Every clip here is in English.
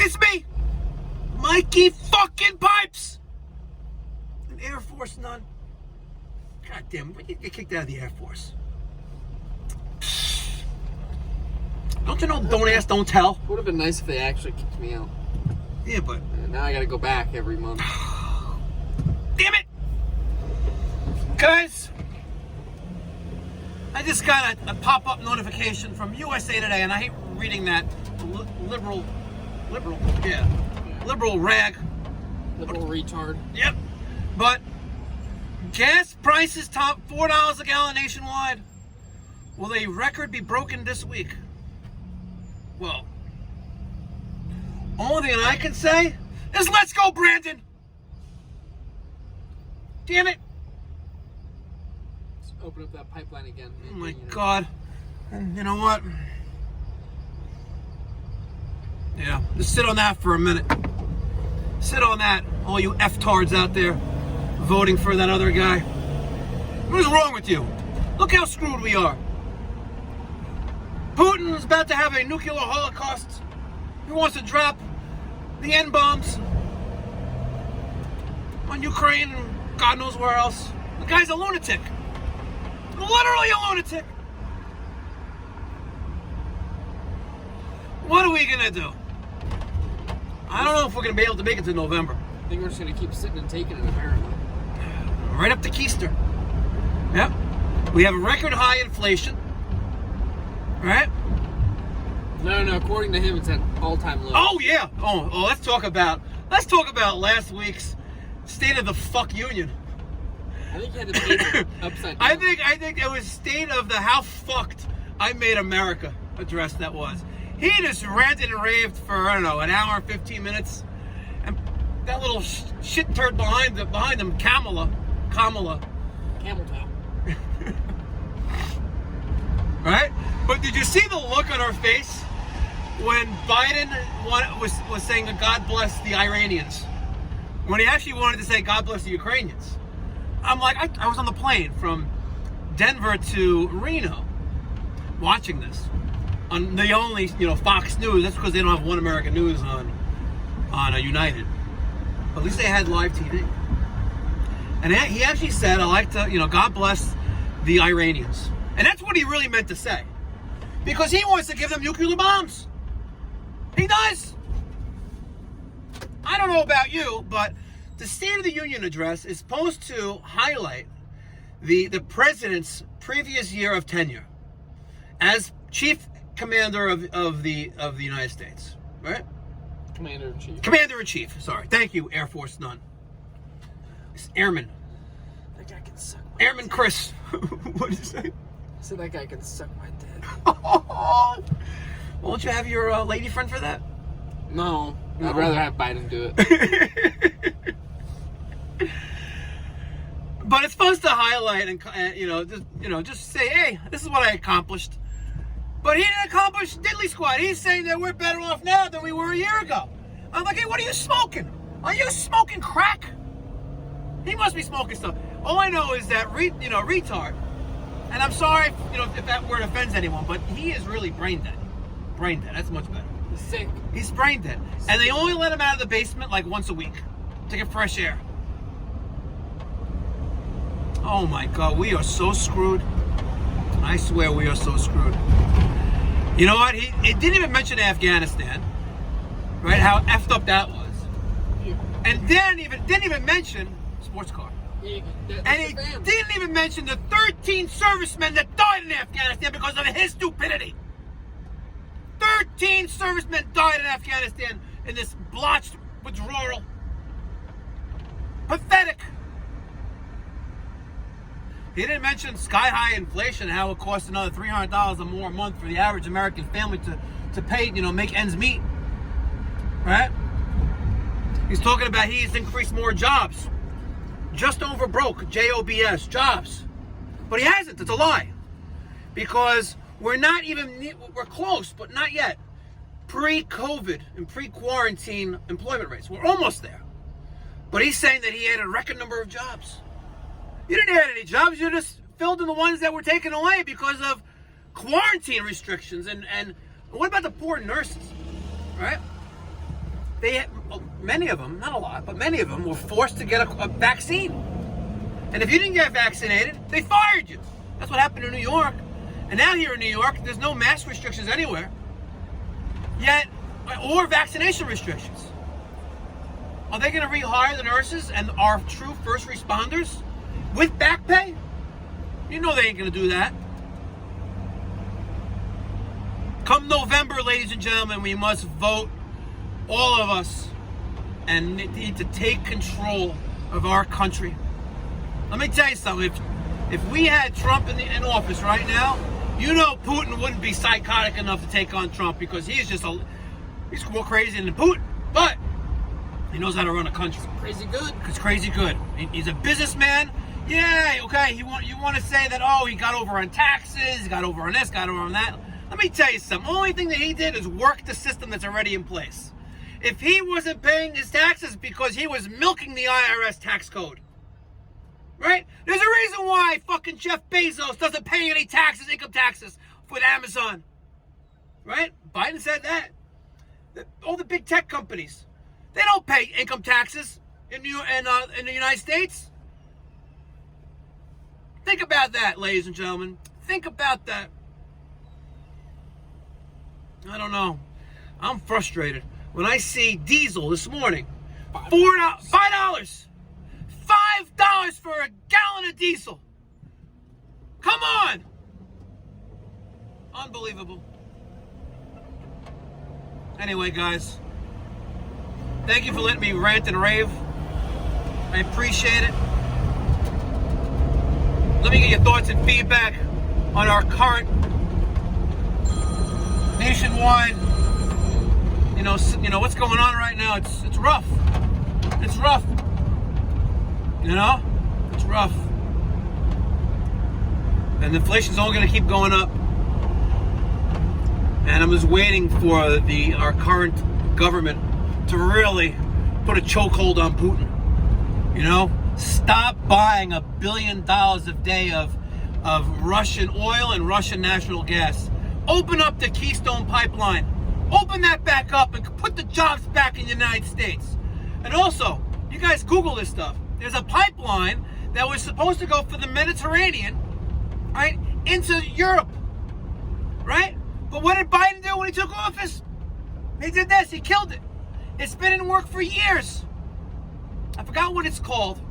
It's me, Mikey fucking Pipes. An Air Force nun. God damn, when you get kicked out of the Air Force? Don't you know, don't ask, don't tell? Would have been nice if they actually kicked me out. Yeah, but... Now I gotta go back every month. Damn it! Guys, I just got a pop-up notification from USA Today, and I hate reading that liberal rag. Liberal retard. Yep. But gas prices top $4 a gallon nationwide. Will a record be broken this week? Well, only thing I can say is let's go, Brandon. Damn it. Let's open up that pipeline again. Oh my God. And you know what? Yeah, just sit on that for a minute. Sit on that, all you F-tards out there voting for that other guy. What's wrong with you? Look how screwed we are. Putin is about to have a nuclear holocaust. He wants to drop the N-bombs on Ukraine and God knows where else. The guy's a lunatic. Literally a lunatic. What are we gonna do? I don't know if we're gonna be able to make it to November. I think we're just gonna keep sitting and taking it in America. Right up to Keister. Yep. We have a record high inflation. Right? No. According to him, it's at all-time low. Oh yeah. Oh. Let's talk about last week's State of the Fuck Union. I think he had the paper upside down. I think it was State of the How Fucked I Made America address that was. He just ranted and raved for, I don't know, an hour and 15 minutes. And that little shit turd behind him, Kamala. Camel toe. Right? But did you see the look on her face when Biden was saying that God bless the Iranians? When he actually wanted to say God bless the Ukrainians. I'm like, I was on the plane from Denver to Reno watching this. On the only, Fox News. That's because they don't have One American News on United. But at least they had live TV. And he actually said, I like to, God bless the Iranians. And that's what he really meant to say. Because he wants to give them nuclear bombs. He does. I don't know about you, but the State of the Union address is supposed to highlight the president's previous year of tenure as chief commander of the United States, right? Commander-in-Chief. Commander-in-Chief, sorry. Thank you, Air Force Nun. It's Airman. That guy can suck my Airman dick. Chris. What did you say? I said that guy can suck my dick. Won't you have your lady friend for that? No. I'd rather have Biden do it. But it's supposed to highlight and just say, hey, this is what I accomplished. But he didn't accomplish diddly squat. He's saying that we're better off now than we were a year ago. I'm like, hey, what are you smoking? Are you smoking crack? He must be smoking stuff. All I know is that retard. And I'm sorry, if that word offends anyone, but he is really brain dead. Brain dead. That's much better. He's sick. He's brain dead. And they only let him out of the basement like once a week to get fresh air. Oh my God, we are so screwed. I swear we are so screwed. You know what? He didn't even mention Afghanistan, right? How effed up that was. And then didn't even mention sports car. And he didn't even mention the 13 servicemen that died in Afghanistan because of his stupidity. 13 servicemen died in Afghanistan in this blotched withdrawal. Pathetic. He didn't mention sky-high inflation, how it costs another $300 or more a month for the average American family to pay, make ends meet. Right? He's talking about he's increased more jobs. Just over broke, J-O-B-S, jobs. But he hasn't. It's a lie. Because we're close, but not yet. Pre-COVID and pre-quarantine employment rates. We're almost there. But he's saying that he had a record number of jobs. You didn't add any jobs. You just filled in the ones that were taken away because of quarantine restrictions. And what about the poor nurses, right? many of them, not a lot, but many of them were forced to get a vaccine. And if you didn't get vaccinated, they fired you. That's what happened in New York. And now here in New York, there's no mask restrictions anywhere. Yet, or vaccination restrictions. Are they going to rehire the nurses and our true first responders with back pay? You know they ain't going to do that. Come November, ladies and gentlemen, we must vote, all of us, and need to take control of our country. Let me tell you something. If we had Trump in office right now, you know Putin wouldn't be psychotic enough to take on Trump because he's more crazy than Putin. But he knows how to run a country. Crazy good. It's crazy good. He's a businessman. Yeah, okay. You want to say that, oh, he got over on taxes, he got over on this, got over on that. Let me tell you something. Only thing that he did is work the system that's already in place. If he wasn't paying his taxes because he was milking the IRS tax code, right? There's a reason why fucking Jeff Bezos doesn't pay any taxes, income taxes, with Amazon, right? Biden said that. All the big tech companies, they don't pay income taxes in the United States. Think about that, ladies and gentlemen. Think about that. I don't know. I'm frustrated when I see diesel this morning, $5 for a gallon of diesel. Come on. Unbelievable. Anyway, guys, thank you for letting me rant and rave. I appreciate it. Let me get your thoughts and feedback on our current nationwide, you know what's going on right now. It's rough. It's rough. It's rough. And inflation's only going to keep going up. And I'm just waiting for our current government to really put a chokehold on Putin. Stop buying $1 billion a day of Russian oil and Russian natural gas. Open up the Keystone Pipeline. Open that back up and put the jobs back in the United States. And also, you guys Google this stuff. There's a pipeline that was supposed to go for the Mediterranean, right, into Europe, right? But what did Biden do when he took office? He did this. He killed it. It's been in work for years. I forgot what it's called.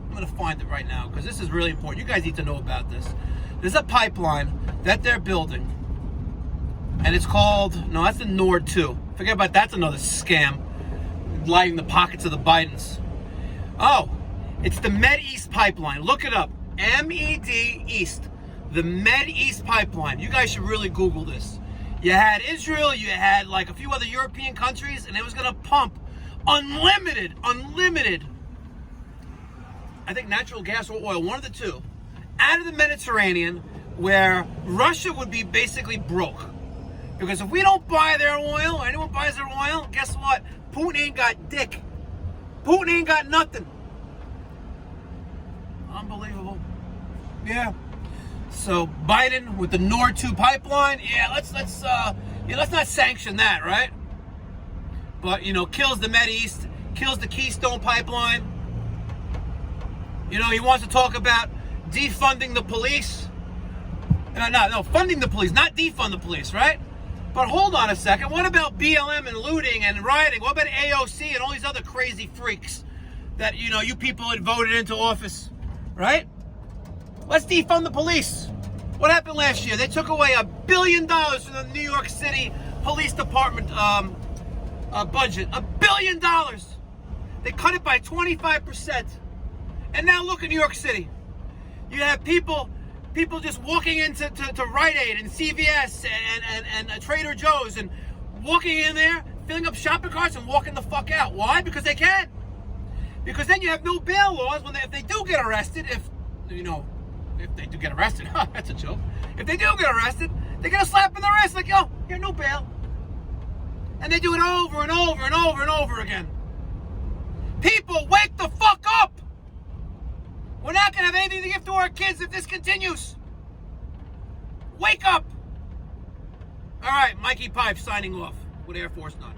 I'm going to find it right now because this is really important. You guys need to know about this. There's a pipeline that they're building. And it's called, no, that's the Nord 2. Forget about that's another scam. Lighting the pockets of the Bidens. Oh, it's the Med East Pipeline. Look it up. MED East. The Med East Pipeline. You guys should really Google this. You had Israel, you had like a few other European countries, and it was going to pump unlimited, I think natural gas or oil, one of the two, out of the Mediterranean, where Russia would be basically broke. Because if we don't buy their oil, or anyone buys their oil, guess what? Putin ain't got dick. Putin ain't got nothing. Unbelievable. Yeah. So Biden with the Nord 2 pipeline, let's not sanction that, right? But kills the Med East, kills the Keystone Pipeline. He wants to talk about defunding the police. No, funding the police, not defund the police, right? But hold on a second. What about BLM and looting and rioting? What about AOC and all these other crazy freaks that, you people had voted into office, right? Let's defund the police. What happened last year? They took away $1 billion from the New York City Police Department budget. $1 billion. They cut it by 25%. And now look at New York City. You have people just walking into Rite Aid and CVS and Trader Joe's and walking in there, filling up shopping carts and walking the fuck out. Why? Because they can. Because then you have no bail laws if they do get arrested. If they do get arrested, that's a joke. If they do get arrested, they're gonna slap in the wrist like, yo, you're no bail. And they do it over and over and over and over again. People, wake the fuck up! We're not going to have anything to give to our kids if this continues. Wake up! All right, Mikey Pipe signing off with Air Force 9.